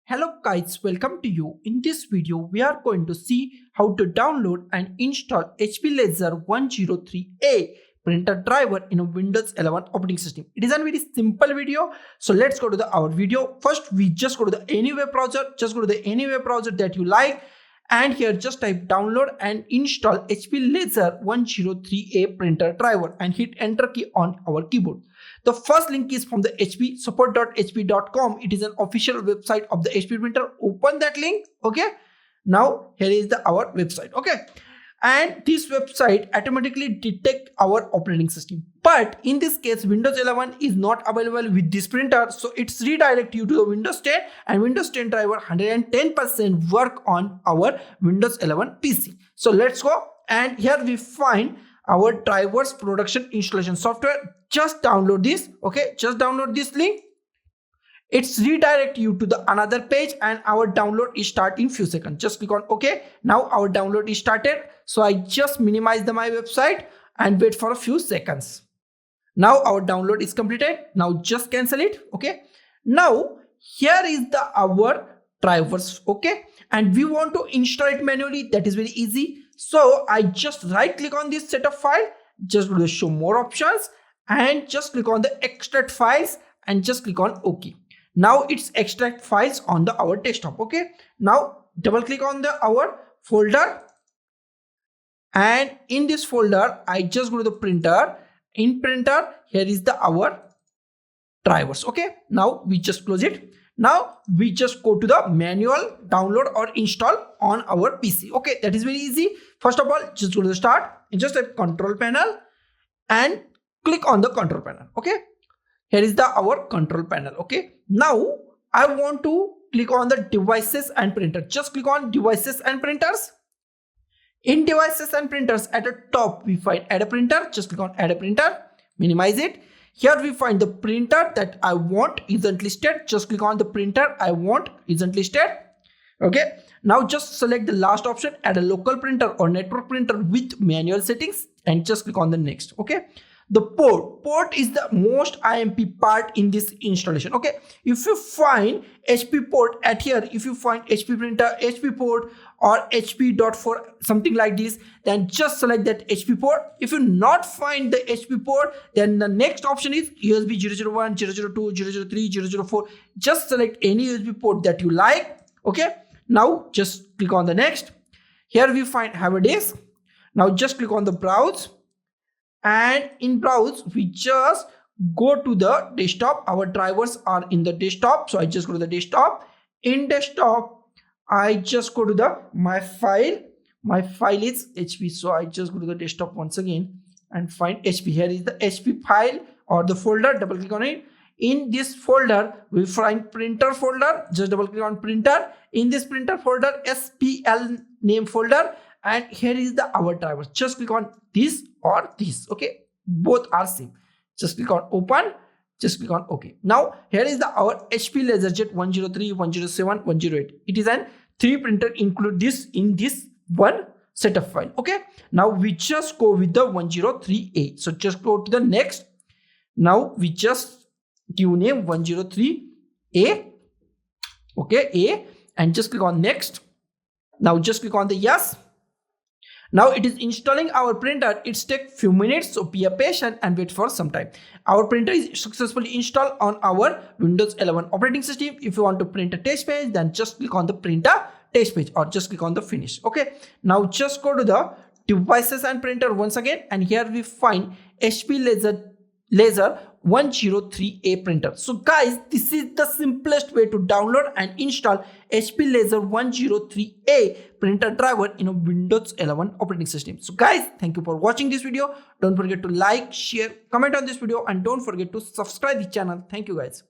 Hello guys, welcome to you. In this video, we are going to see how to download and install HP Laser 103A printer driver in a Windows 11 operating system. It is a very simple video. So let's go to our video. First, we just go to the any web browser. Just go to the any web browser that you like. And here just type download and install HP Laser 103A printer driver and hit enter key on our keyboard. The first link is from the HP support.hp.com. It is an official website of the HP printer. Open that link. Okay. Now here is our website. Okay. And this website automatically detect our operating system. But in this case, Windows 11 is not available with this printer. So it's redirect you to the Windows 10 and Windows 10 driver 110% work on our Windows 11 PC. So let's go. And here we find our drivers production installation software. Just download this. Okay. Just download this link. It's redirect you to the another page and our download is start in few seconds. Just click on OK. Now our download is started. So I just minimize my website and wait for a few seconds. Now our download is completed. Now just cancel it. Okay. Now here is our drivers. Okay. And we want to install it manually. That is very easy. So I just right click on this setup file. Just go to show more options and just click on the extract files and just click on OK. Now it's extract files on our desktop. Okay. Now double click on our folder. And in this folder, I just go to the printer. In printer, here is our drivers. Okay. Now we just close it. Now we just go to the manual download or install on our PC. Okay. That is very easy. First of all, just go to the start and just type control panel and click on the control panel. Okay. Here is our control panel. Okay. Now I want to click on the devices and printer. Just click on devices and printers. In devices and printers at the top we find add a printer. Just click on add a printer. Minimize it. Here we find the printer that I want isn't listed. Just click on the printer I want isn't listed. Okay. Now just select the last option, add a local printer or network printer with manual settings and just click on the next. Okay. The port is the most IMP part in this installation. Okay. If you find HP port at here, if you find HP printer, HP port or HP.4, something like this, then just select that HP port. If you not find the HP port, then the next option is USB 001, 002, 003, 004. Just select any USB port that you like. Okay. Now just click on the next. Here we find have a disk. Now just click on the browse. And in browse, we just go to the desktop. Our drivers are in the desktop. So I just go to the desktop. In desktop, I just go to my file. My file is HP. So I just go to the desktop once again and find HP. Here is the HP file or the folder. Double click on it. In this folder, we find printer folder. Just double click on printer. In this printer folder, SPL name folder. And here is our drivers. Just click on this or this. Okay. Both are same. Just click on open. Just click on OK. Now here is our HP LaserJet 103, 107, 108. It is an 3 printer include this in this one setup file. Okay. Now we just go with the 103A. So just go to the next. Now we just give name 103A. Okay. A and just click on next. Now just click on the yes. Now it is installing our printer. It's take few minutes, so be patient and wait for some time. Our printer is successfully installed on our Windows 11 operating system. If you want to print a test page, then just click on the printer test page or just click on the finish. Okay. Now just go to the devices and printer once again, and here we find HP Laser 103A printer. So guys, this is the simplest way to download and install HP Laser 103A printer driver in a Windows 11 operating system. So guys, thank you for watching this video. Don't forget to like, share, comment on this video and don't forget to subscribe the channel. Thank you guys.